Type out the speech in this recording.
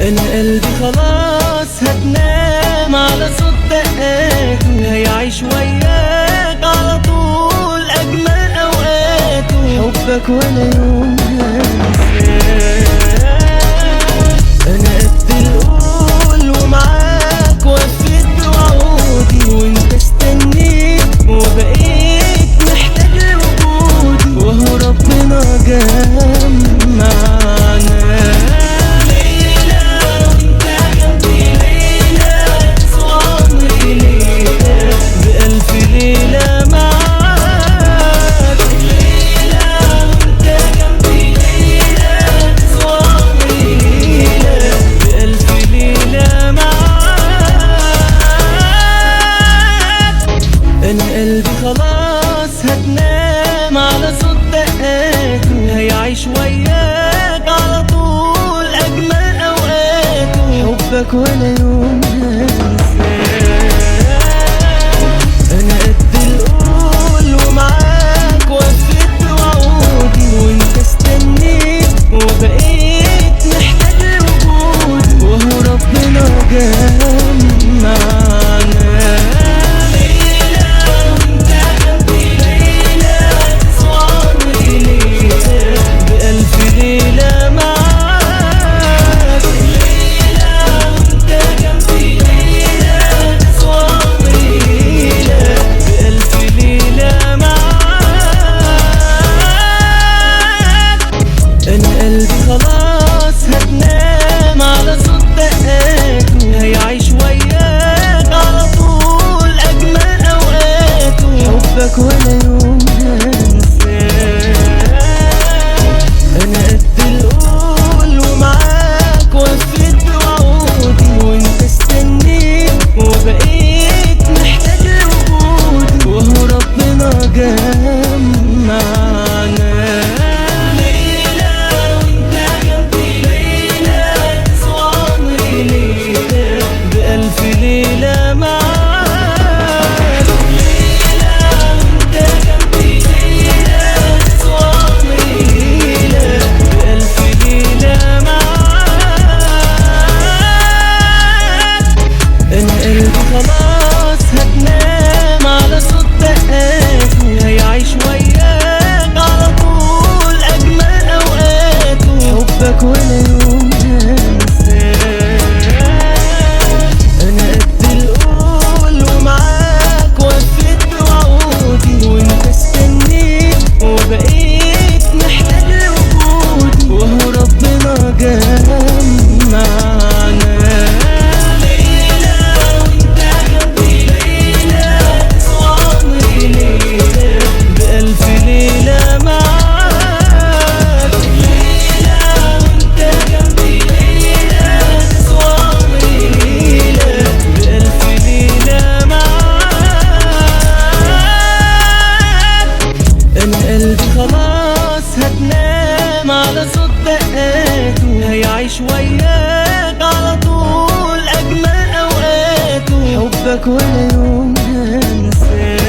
انا قلبي خلاص هتنام على صوت دقاته، هيعيش وياك على طول اجمل اوقاته، حبك ولا يوم هنساه. انا قد القول ومعاك وفيت بوعودي، وانت استنيت وبقيت محتاج لوجودي، وهو ربنا جمعنا. خلاص هتنام على صوت دقاته، هيعيش وياك على طول أجمل أوقاته، حبك ولا يوم هنساه. أنا قد القول ومعاك وفيت بوعودي، وأنت استنيت وبقيت محتاج لوجودي، وهو ربنا جمعنا. خلاص هتنام على صوت دقاته، هيعيش وياك على طول أجمل أوقاته، حبك ولا يوم هنساه. أنا قد القول ومعاك وفيت بوعودي، وأنت استنيت وبقيت محتاج لوجودي، وهو ربنا جمعنا. خلاص هتنام على صوت دقاته، هيعيش وياك على طول أجمل أوقاته، حبك ولا يوم هنساه. أنا قد القول ومعاك وفيت بوعودي، وأنت استنيت وبقيت محتاج لوجودي، وهو ربنا جمعنا. خلاص هتنام على صوت دقاته، هيعيش وياك على طول أجمل أوقاته، حبك ولا يوم هنساه.